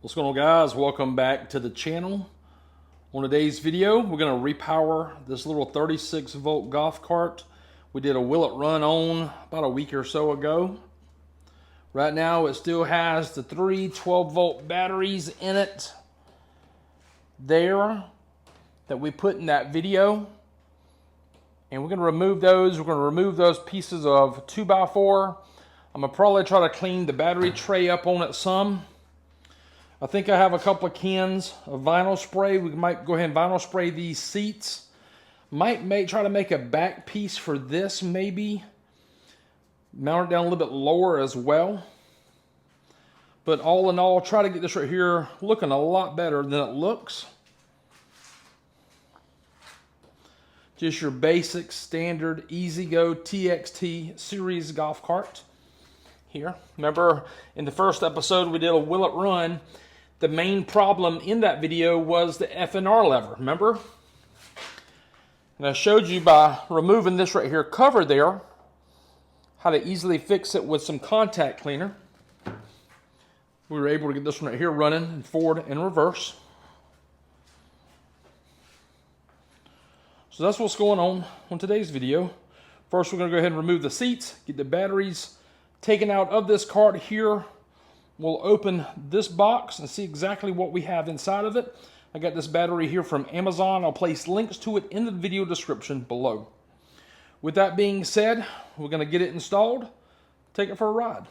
What's going on, guys? Welcome back to the channel. On today's video, we're going to repower this little 36 volt golf cart we did a will it run on about a week or so ago. Right now it still has the three 12 volt batteries in it there that we put in that video, and we're going to remove those. We're going to remove those pieces of 2x4. I'm going to probably try to clean the battery tray up on it some. I think I have a couple of cans of vinyl spray. We might go ahead and vinyl spray these seats. Might try to make a back piece for this, maybe. Mount it down a little bit lower as well. But all in all, try to get this right here looking a lot better than it looks. Just your basic, standard, Ezgo TXT series golf cart here. Remember, in the first episode, we did a will it run. The main problem in that video was the FNR lever, remember? And I showed you by removing this right here cover there, how to easily fix it with some contact cleaner. We were able to get this one right here running in forward and reverse. So that's what's going on today's video. First, we're going to go ahead and remove the seats, get the batteries taken out of this cart here. We'll open this box and see exactly what we have inside of it. I got this battery here from Amazon. I'll place links to it in the video description below. With that being said, we're going to get it installed, take it for a ride.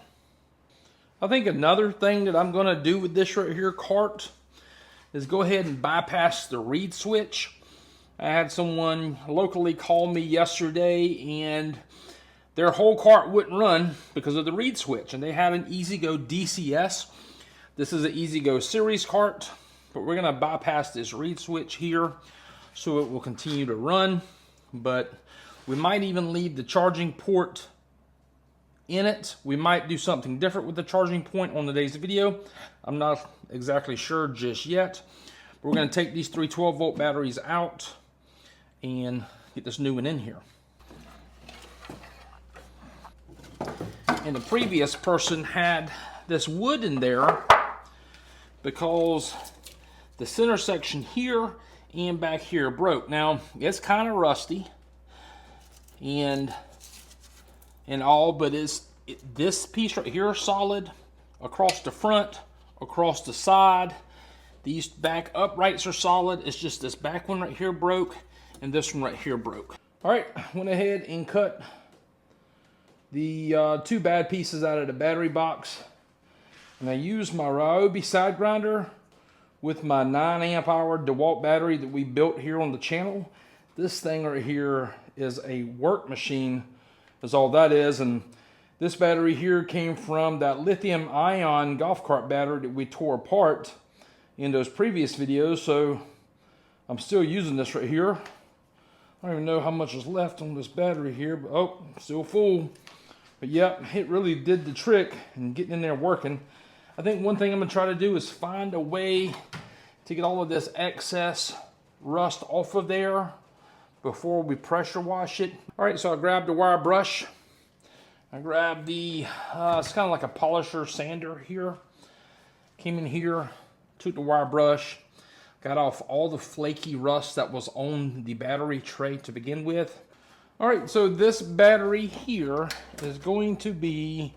I think another thing that I'm going to do with this right here cart is go ahead and bypass the reed switch. I had someone locally call me yesterday, and their whole cart wouldn't run because of the reed switch, and they had an Ezgo DCS. This is an Ezgo series cart, but we're going to bypass this reed switch here so it will continue to run. But we might even leave the charging port in it. We might do something different with the charging point on today's video. I'm not exactly sure just yet. But we're going to take these three 12 volt batteries out and get this new one in here. And the previous person had this wood in there because the center section here and back here broke. Now, it's kind of rusty and all, but this piece right here is solid across the front, across the side. These back uprights are solid. It's just this back one right here broke, and this one right here broke. All right, went ahead and cut the two bad pieces out of the battery box, and I used my Ryobi side grinder with my 9 amp hour DeWalt battery that we built here on the channel. This thing right here is a work machine, is all that is. And this battery here came from that lithium ion golf cart battery that we tore apart in those previous videos, so I'm still using this right here. I don't even know how much is left on this battery here, but oh, still full. But yep, it really did the trick in getting in there working. I think one thing I'm going to try to do is find a way to get all of this excess rust off of there before we pressure wash it. All right, so I grabbed a wire brush. I grabbed the, it's kind of like a polisher sander here. Came in here, took the wire brush, got off all the flaky rust that was on the battery tray to begin with. All right, so this battery here is going to be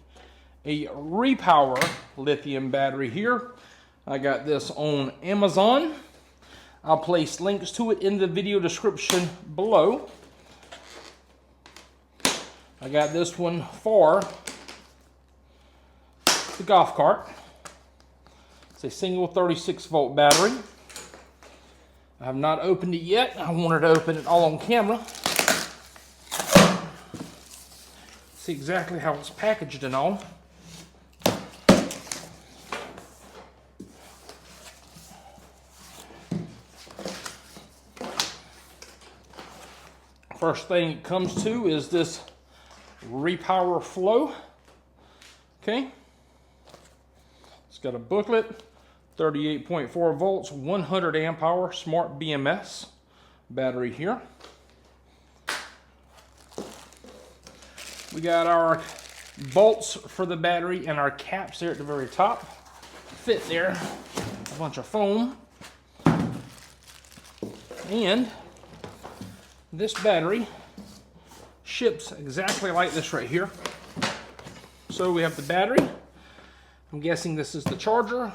a Repower lithium battery here. I got this on Amazon. I'll place links to it in the video description below. I got this one for the golf cart. It's a single 36 volt battery. I have not opened it yet. I wanted to open it all on camera. See exactly how it's packaged and all. First thing it comes to is this Repower flow. Okay. It's got a booklet, 38.4 volts, 100 amp hour smart BMS battery here. We got our bolts for the battery and our caps there at the very top. Fit there. a bunch of foam. And this battery ships exactly like this right here. So we have the battery. I'm guessing this is the charger.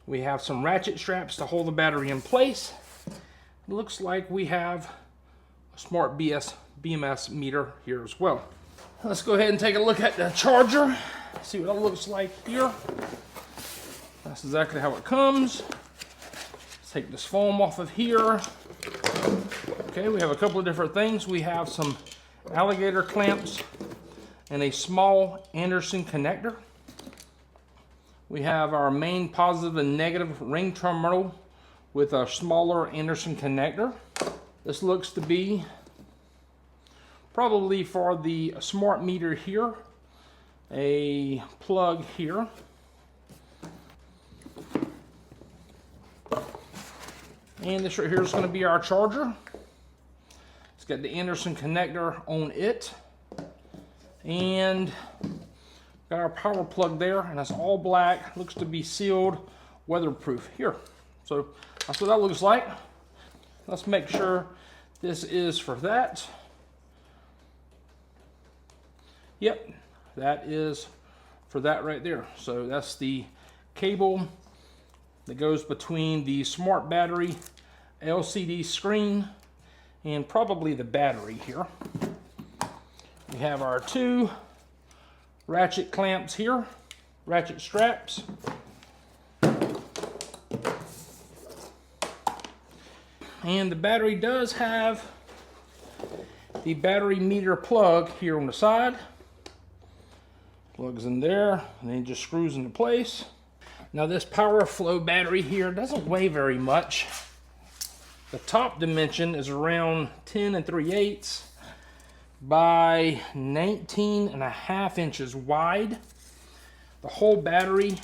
We have some ratchet straps to hold the battery in place. It looks like we have a smart BMS meter here as well. Let's go ahead and take a look at the charger. See what it looks like here. That's exactly how it comes. Let's take this foam off of here. Okay, we have a couple of different things. We have some alligator clamps and a small Anderson connector. We have our main positive and negative ring terminal with a smaller Anderson connector. This looks to be probably for the smart meter here. A plug here. And this right here is going to be our charger. It's got the Anderson connector on it. And got our power plug there, and it's all black. Looks to be sealed, weatherproof here. So that's what that looks like. Let's make sure this is for that. Yep, that is for that right there. So that's the cable that goes between the smart battery, LCD screen, and probably the battery here. We have our two ratchet clamps here, ratchet straps. And the battery does have the battery meter plug here on the side. Plugs in there and then just screws into place. Now this power flow battery here doesn't weigh very much. The top dimension is around 10 3/8 by 19.5 inches wide. The whole battery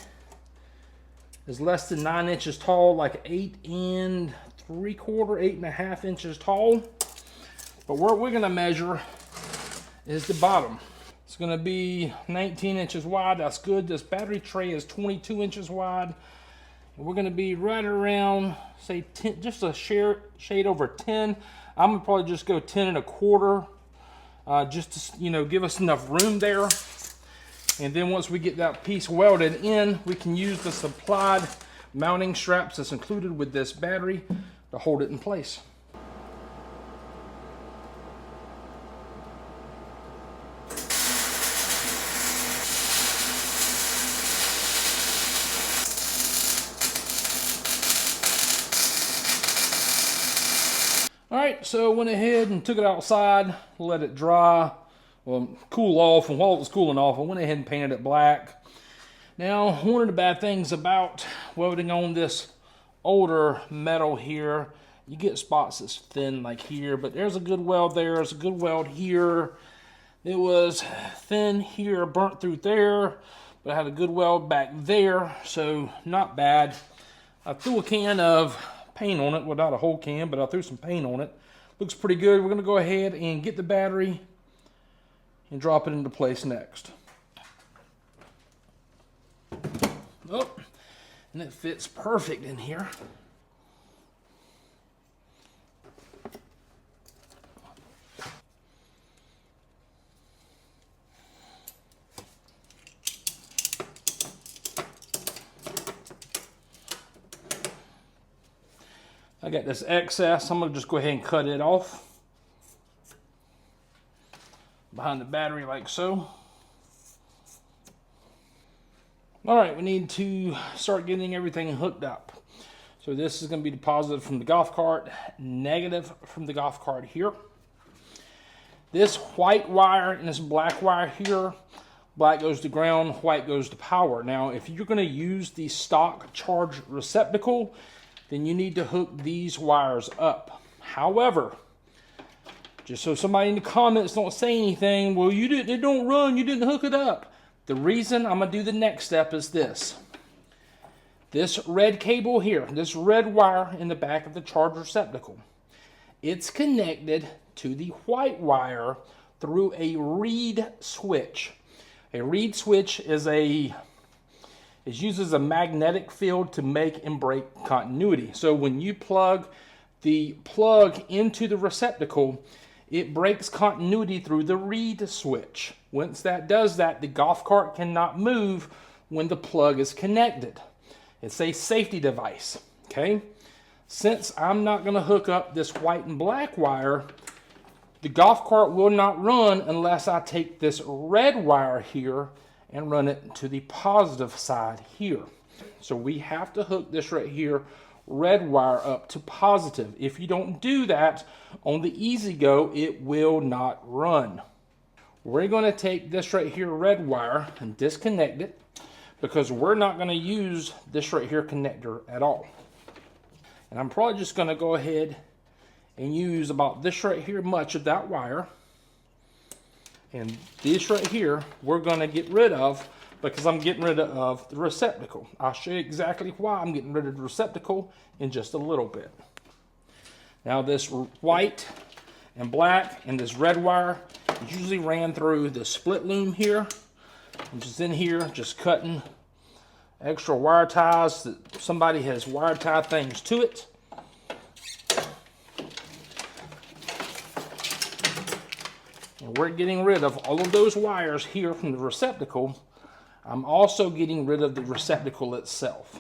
is less than 9 inches tall, like 8 3/4, 8.5 inches tall. But what we're gonna measure is the bottom. It's gonna be 19 inches wide. That's good. This battery tray is 22 inches wide. And we're gonna be right around, say 10, just a shade over 10. I'm gonna probably just go 10 1/4, just to, you know, give us enough room there. And then once we get that piece welded in, we can use the supplied mounting straps that's included with this battery to hold it in place. All right, so I went ahead and took it outside, let it dry, well, cool off, and while it was cooling off, I went ahead and painted it black. Now, one of the bad things about welding on this older metal here, you get spots that's thin like here, but there's a good weld there, there's a good weld here. It was thin here, burnt through there, but I had a good weld back there, so not bad. I threw a can of paint on it, well, not a whole can, but I threw some paint on it. Looks pretty good. We're gonna go ahead and get the battery and drop it into place next. Oh, and it fits perfect in here. I got this excess. I'm going to just go ahead and cut it off behind the battery like so. All right, we need to start getting everything hooked up. So this is going to be the positive from the golf cart, negative from the golf cart here. This white wire and this black wire here, black goes to ground, white goes to power. Now, if you're going to use the stock charge receptacle, then you need to hook these wires up. However, just so somebody in the comments don't say anything, well, it don't run, you didn't hook it up. The reason I'm gonna do the next step is this. This red cable here, this red wire in the back of the charge receptacle, it's connected to the white wire through a reed switch. A reed switch is It uses a magnetic field to make and break continuity. So when you plug the plug into the receptacle, it breaks continuity through the reed switch. Once that does that, the golf cart cannot move when the plug is connected. It's a safety device, okay? Since I'm not going to hook up this white and black wire, the golf cart will not run unless I take this red wire here and run it to the positive side here. So we have to hook this right here, red wire, up to positive. If you don't do that on the EZGO, it will not run. We're going to take this right here, red wire, and disconnect it, because we're not going to use this right here connector at all. And I'm probably just going to go ahead and use about this right here much of that wire. And this right here, we're going to get rid of, because I'm getting rid of the receptacle. I'll show you exactly why I'm getting rid of the receptacle in just a little bit. Now this white and black and this red wire usually ran through the split loom here. I'm just in here, just cutting extra wire ties that somebody has wire tied things to it. And we're getting rid of all of those wires here from the receptacle. I'm also getting rid of the receptacle itself.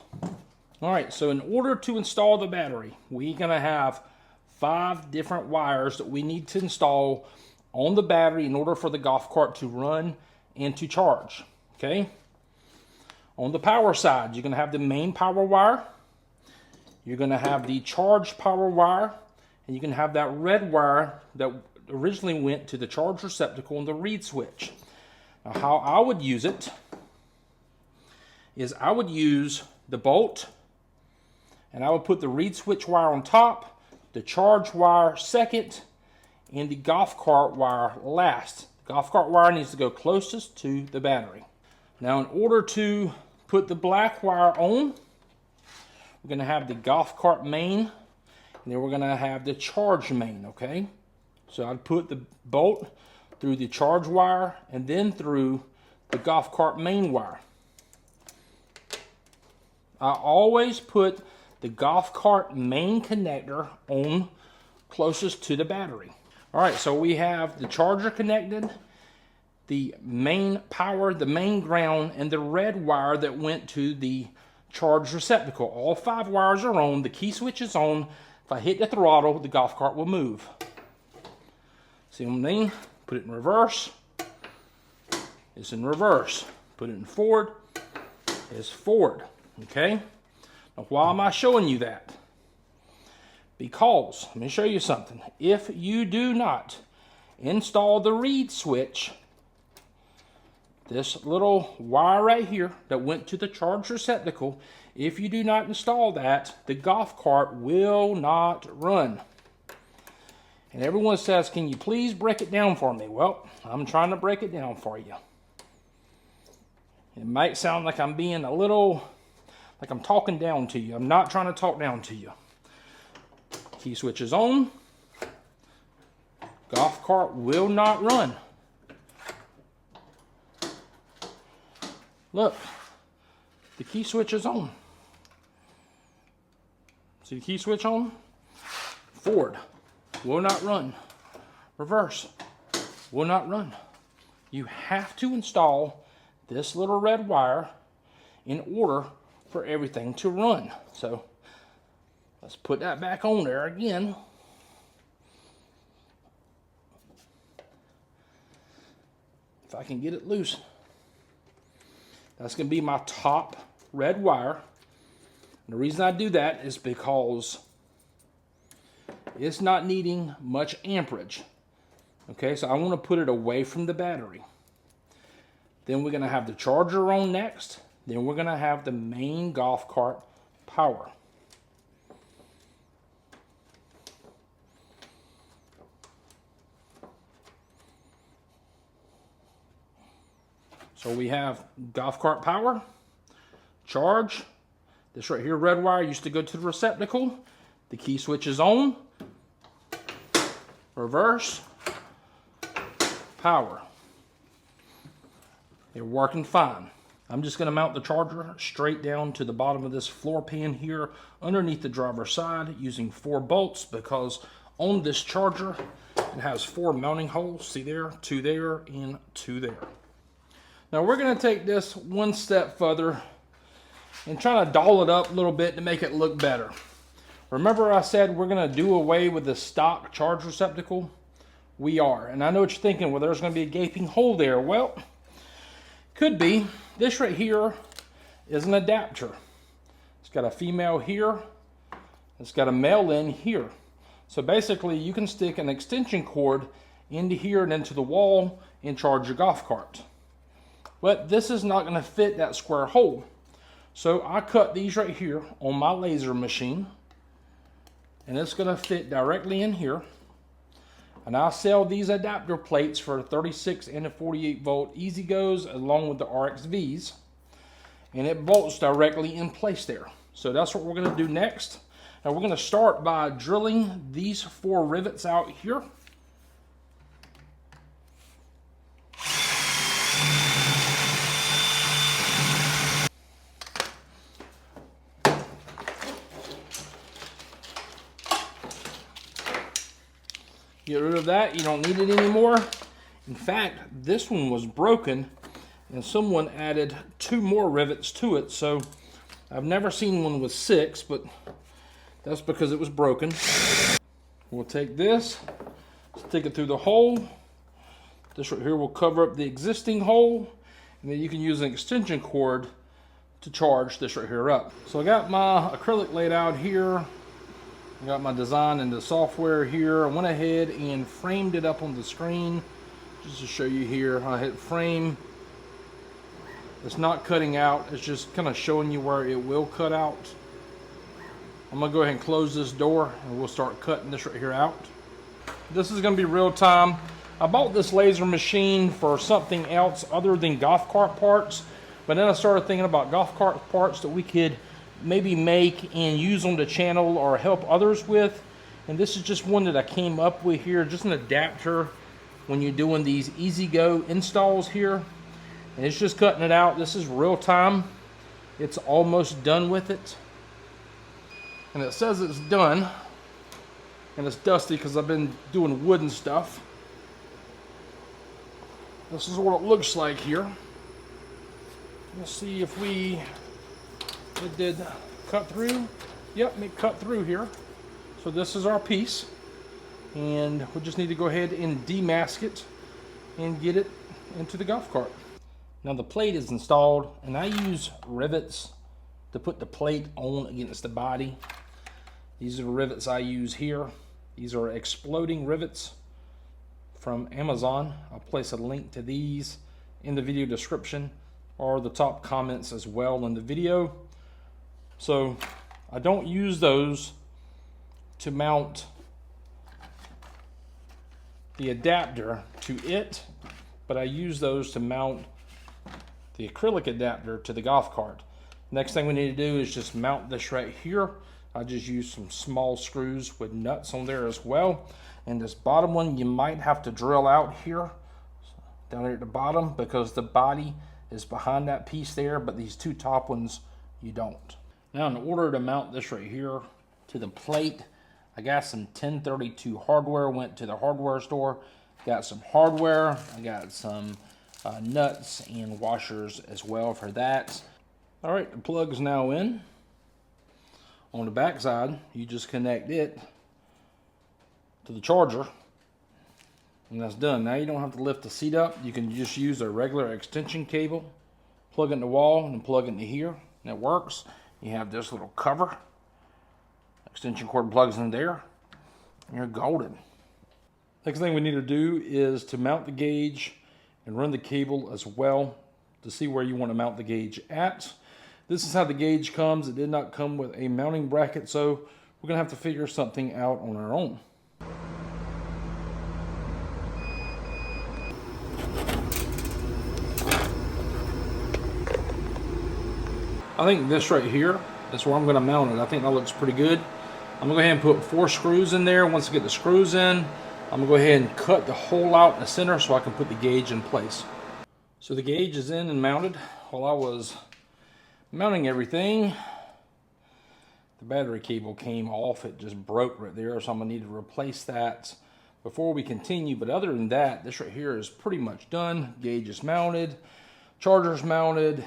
All right, so in order to install the battery, we're gonna have 5 different wires that we need to install on the battery in order for the golf cart to run and to charge, okay? On the power side, you're gonna have the main power wire, you're gonna have the charge power wire, and you can have that red wire that originally went to the charge receptacle and the reed switch. Now how I would use it is I would use the bolt, and I would put the reed switch wire on top, the charge wire second, and the golf cart wire last. The golf cart wire needs to go closest to the battery. Now in order to put the black wire on, we're going to have the golf cart main, and then we're going to have the charge main, okay? So I'd put the bolt through the charge wire and then through the golf cart main wire. I always put the golf cart main connector on closest to the battery. All right, so we have the charger connected, the main power, the main ground, and the red wire that went to the charge receptacle. All 5 wires are on, the key switch is on. If I hit the throttle, the golf cart will move. See what I mean? Put it in reverse. It's in reverse. Put it in forward. It's forward. Okay? Now, why am I showing you that? Because, let me show you something. If you do not install the reed switch, this little wire right here that went to the charge receptacle, if you do not install that, the golf cart will not run. And everyone says, can you please break it down for me? Well, I'm trying to break it down for you. It might sound like I'm being a little, like I'm talking down to you. I'm not trying to talk down to you. Key switch is on. Golf cart will not run. Look, the key switch is on. See the key switch on? Forward. Will not run. Reverse. Will not run. You have to install this little red wire in order for everything to run. So let's put that back on there again. If I can get it loose. That's going to be my top red wire. And the reason I do that is because it's not needing much amperage. Okay, so I want to put it away from the battery. Then we're going to have the charger on next. Then we're going to have the main golf cart power. So we have golf cart power, charge. This right here, red wire, used to go to the receptacle. The key switch is on. Reverse. Power. They're working fine. I'm just going to mount the charger straight down to the bottom of this floor pan here underneath the driver's side using 4 bolts, because on this charger it has 4 mounting holes. See there, 2 there, and 2 there. Now we're going to take this one step further and try to doll it up a little bit to make it look better. Remember I said we're going to do away with the stock charge receptacle? We are. And I know what you're thinking, well, there's going to be a gaping hole there. Well, could be. This right here is an adapter. It's got a female here. It's got a male in here. So basically you can stick an extension cord into here and into the wall and charge your golf cart. But this is not going to fit that square hole. So I cut these right here on my laser machine, and it's going to fit directly in here. And I sell these adapter plates for 36 and a 48 volt Easy Goes along with the RXVs. And it bolts directly in place there. So that's what we're going to do next. Now we're going to start by drilling these 4 rivets out here. Get rid of that, you don't need it anymore. In fact, this one was broken and someone added 2 more rivets to it. So I've never seen one with 6, but that's because it was broken. We'll take this, stick it through the hole. This right here will cover up the existing hole, and then you can use an extension cord to charge this right here up. So I got my acrylic laid out here. I got my design in the software here. I went ahead and framed it up on the screen just to show you here. I hit frame. It's not cutting out. It's just kind of showing you where it will cut out. I'm going to go ahead and close this door and we'll start cutting this right here out. This is going to be real time. I bought this laser machine for something else other than golf cart parts. But then I started thinking about golf cart parts that we could maybe make and use on the channel or help others with. And this is just one that I came up with here, just an adapter when you're doing these Easy Go installs here. And it's just cutting it out. This is real time. It's almost done with it. And it says it's done. And it's dusty because I've been doing wooden stuff. This is what it looks like here. Let's see if it did cut through. Yep, it cut through here. So this is our piece. And we just need to go ahead and demask it and get it into the golf cart. Now the plate is installed, and I use rivets to put the plate on against the body. These are the rivets I use here. These are exploding rivets from Amazon. I'll place a link to these in the video description or the top comments as well in the video. So I don't use those to mount the adapter to it, but I use those to mount the acrylic adapter to the golf cart. Next thing we need to do is just mount this right here. I just use some small screws with nuts on there as well. And this bottom one you might have to drill out here, down here at the bottom, because the body is behind that piece there, but these 2 top ones you don't. Now in order to mount this right here to the plate, I got some 1032 hardware, went to the hardware store, got some hardware, I got some nuts and washers as well for that. All right, the plug is now in. On the back side, you just connect it to the charger, and that's done. Now you don't have to lift the seat up. You can just use a regular extension cable, plug it in the wall, and plug it into here, and it works. You have this little cover. Extension cord plugs in there, and you're golden. Next thing we need to do is to mount the gauge and run the cable as well to see where you want to mount the gauge at. This is how the gauge comes. It did not come with a mounting bracket, so we're going to have to figure something out on our own. I think this right here, that's where I'm going to mount it. I think that looks pretty good. I'm going to go ahead and put 4 screws in there. Once I get the screws in, I'm going to go ahead and cut the hole out in the center so I can put the gauge in place. So the gauge is in and mounted. while I was mounting everything, the battery cable came off. It just broke right there, so I'm gonna need to replace that before we continue. But other than that, this right here is pretty much done. Gauge is mounted, charger's mounted,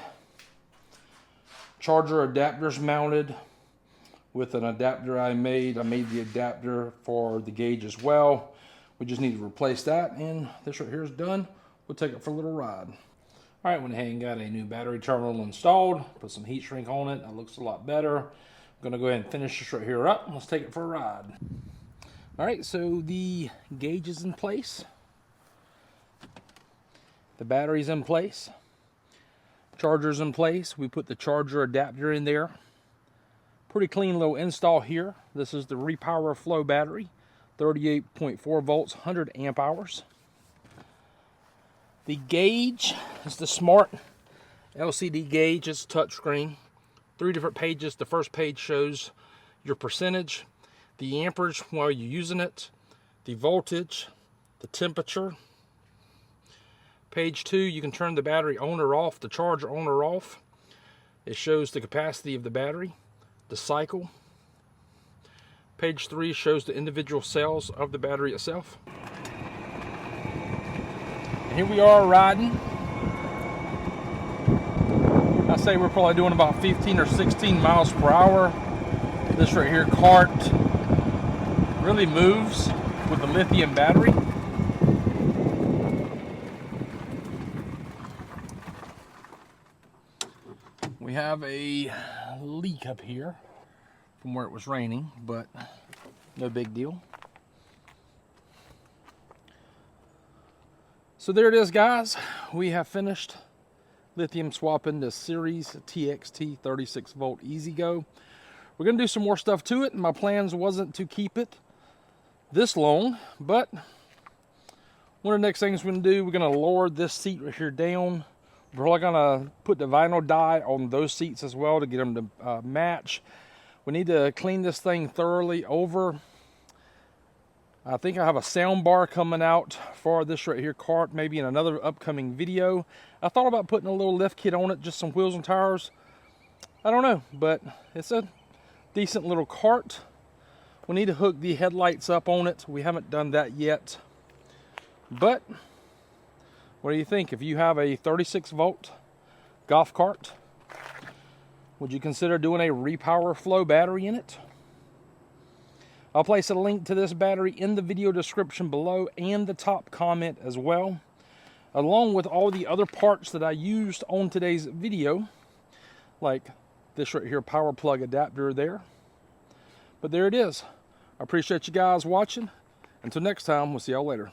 charger adapter's mounted with an adapter I made. I made the adapter for the gauge as well. We just need to replace that, and this right here is done. We'll take it for a little ride. All right, went ahead and got a new battery terminal installed. Put some heat shrink on it. That looks a lot better. I'm gonna go ahead and finish this right here up. Let's take it for a ride. All right, so the gauge is in place. The battery's in place. Charger's in place. We put the charger adapter in there. Pretty clean little install here. This is the Repower Flow battery, 38.4 volts, 100 amp hours. The gauge is the smart LCD gauge. It's touchscreen. 3 different pages. The first page shows your percentage, the amperage while you're using it, the voltage, the temperature. Page 2, you can turn the battery on or off, the charger on or off. It shows the capacity of the battery, the cycle. Page 3 shows the individual cells of the battery itself. And here we are riding. I say we're probably doing about 15 or 16 miles per hour. This right here cart really moves with the lithium battery. We have a leak up here from where it was raining, but no big deal. So there it is, guys. We have finished lithium swapping the Series TXT 36 volt EasyGo. We're gonna do some more stuff to it. My plans wasn't to keep it this long, but one of the next things we're gonna do, we're gonna lower this seat right here down. We're probably gonna put the vinyl dye on those seats as well to get them to match. We need to clean this thing thoroughly over. I think I have a sound bar coming out for this right here cart, maybe in another upcoming video. I thought about putting a little lift kit on it, just some wheels and tires. I don't know, but it's a decent little cart. We need to hook the headlights up on it. We haven't done that yet. But what do you think? If you have a 36 volt golf cart, would you consider doing a Repower Flow battery in it? I'll place a link to this battery in the video description below and the top comment as well, along with all the other parts that I used on today's video, like this right here power plug adapter there. But there it is. I appreciate you guys watching. Until next time, we'll see y'all later.